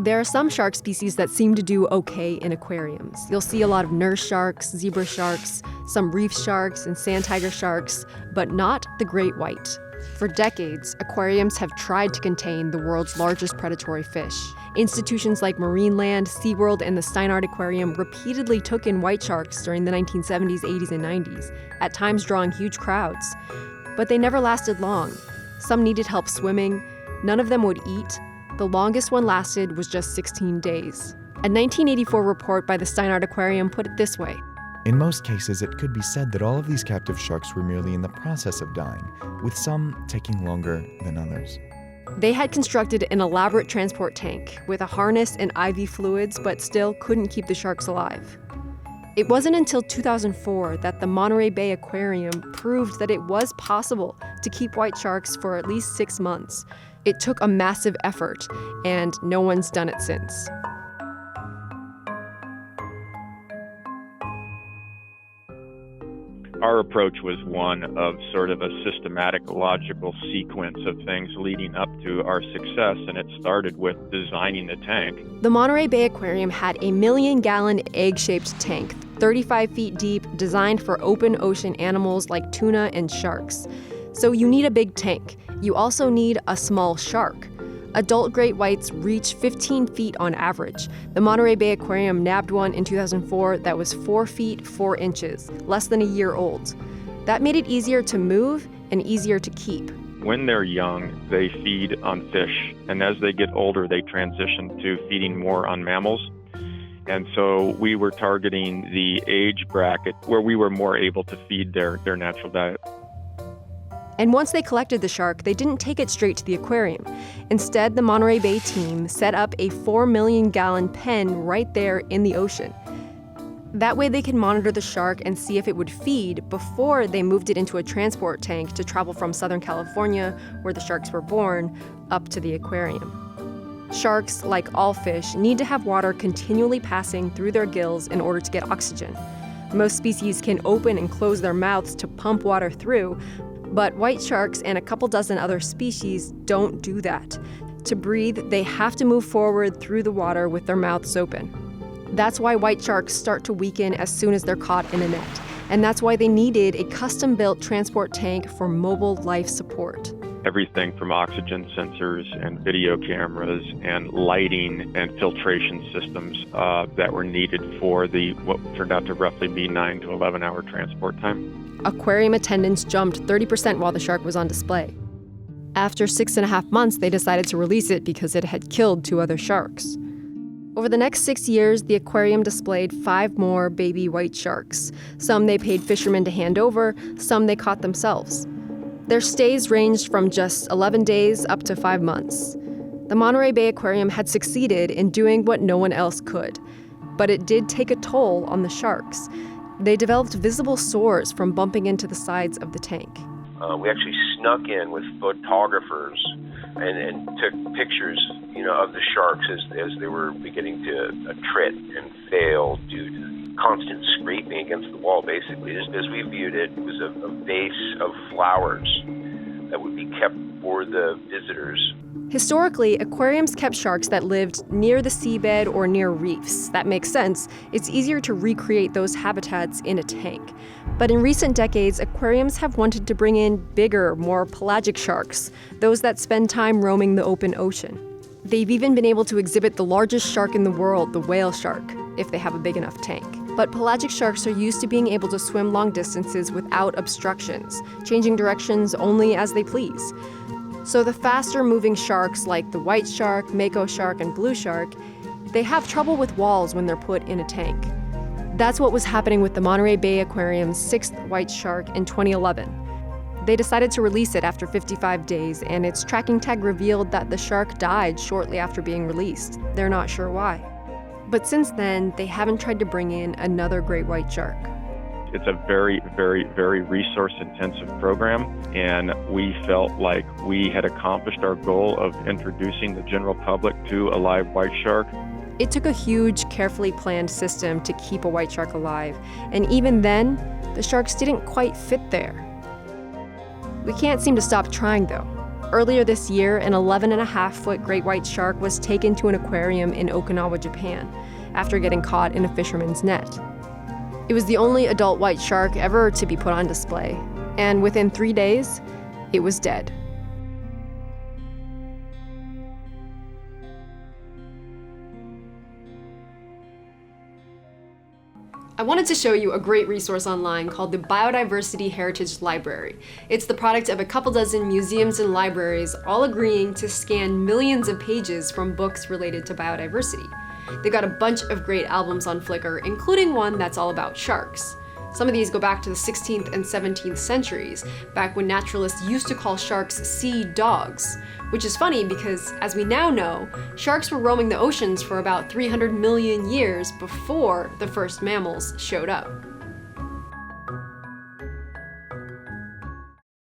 There are some shark species that seem to do okay in aquariums. You'll see a lot of nurse sharks, zebra sharks, some reef sharks, and sand tiger sharks, but not the great white. For decades, aquariums have tried to contain the world's largest predatory fish. Institutions like Marineland, SeaWorld, and the Steinert Aquarium repeatedly took in white sharks during the 1970s, 80s, and 90s, at times drawing huge crowds. But they never lasted long. Some needed help swimming, none of them would eat. The longest one lasted was just 16 days. A 1984 report by the Steinert Aquarium put it this way. In most cases, it could be said that all of these captive sharks were merely in the process of dying, with some taking longer than others. They had constructed an elaborate transport tank with a harness and IV fluids, but still couldn't keep the sharks alive. It wasn't until 2004 that the Monterey Bay Aquarium proved that it was possible to keep white sharks for at least 6 months. It took a massive effort, and no one's done it since. Our approach was one of sort of a systematic, logical sequence of things leading up to our success, and it started with designing the tank. The Monterey Bay Aquarium had a 1 million-gallon egg-shaped tank, 35 feet deep, designed for open ocean animals like tuna and sharks. So you need a big tank. You also need a small shark. Adult great whites reach 15 feet on average. The Monterey Bay Aquarium nabbed one in 2004 that was 4 feet 4 inches, less than a year old. That made it easier to move and easier to keep. When they're young, they feed on fish, and as they get older, they transition to feeding more on mammals. And so we were targeting the age bracket where we were more able to feed their natural diet. And once they collected the shark, they didn't take it straight to the aquarium. Instead, the Monterey Bay team set up a 4 million-gallon pen right there in the ocean. That way they could monitor the shark and see if it would feed before they moved it into a transport tank to travel from Southern California, where the sharks were born, up to the aquarium. Sharks, like all fish, need to have water continually passing through their gills in order to get oxygen. Most species can open and close their mouths to pump water through, but white sharks and a couple dozen other species don't do that. To breathe, they have to move forward through the water with their mouths open. That's why white sharks start to weaken as soon as they're caught in a net. And that's why they needed a custom-built transport tank for mobile life support. Everything from oxygen sensors and video cameras and lighting and filtration systems that were needed for what turned out to roughly be 9 to 11 hour transport time. Aquarium attendance jumped 30% while the shark was on display. After 6.5 months, they decided to release it because it had killed 2 other sharks. Over the next 6 years, the aquarium displayed 5 more baby white sharks. Some they paid fishermen to hand over, some they caught themselves. Their stays ranged from just 11 days up to 5 months. The Monterey Bay Aquarium had succeeded in doing what no one else could, but it did take a toll on the sharks. They developed visible sores from bumping into the sides of the tank. We actually snuck in with photographers and took pictures, of the sharks as they were beginning to attrit and fail due to constant scraping against the wall, basically. As we viewed it, it was a vase of flowers that would be kept for the visitors. Historically, aquariums kept sharks that lived near the seabed or near reefs. That makes sense. It's easier to recreate those habitats in a tank. But in recent decades, aquariums have wanted to bring in bigger, more pelagic sharks, those that spend time roaming the open ocean. They've even been able to exhibit the largest shark in the world, the whale shark, if they have a big enough tank. But pelagic sharks are used to being able to swim long distances without obstructions, changing directions only as they please. So the faster-moving sharks like the white shark, mako shark, and blue shark, they have trouble with walls when they're put in a tank. That's what was happening with the Monterey Bay Aquarium's 6th white shark in 2011. They decided to release it after 55 days, and its tracking tag revealed that the shark died shortly after being released. They're not sure why. But since then, they haven't tried to bring in another great white shark. It's a very, very, very resource-intensive program, and we felt like we had accomplished our goal of introducing the general public to a live white shark. It took a huge, carefully planned system to keep a white shark alive, and even then, the sharks didn't quite fit there. We can't seem to stop trying, though. Earlier this year, an 11.5-foot great white shark was taken to an aquarium in Okinawa, Japan, after getting caught in a fisherman's net. It was the only adult white shark ever to be put on display, and within 3 days, it was dead. I wanted to show you a great resource online called the Biodiversity Heritage Library. It's the product of a couple dozen museums and libraries all agreeing to scan millions of pages from books related to biodiversity. They've got a bunch of great albums on Flickr, including one that's all about sharks. Some of these go back to the 16th and 17th centuries, back when naturalists used to call sharks sea dogs, which is funny because, as we now know, sharks were roaming the oceans for about 300 million years before the first mammals showed up.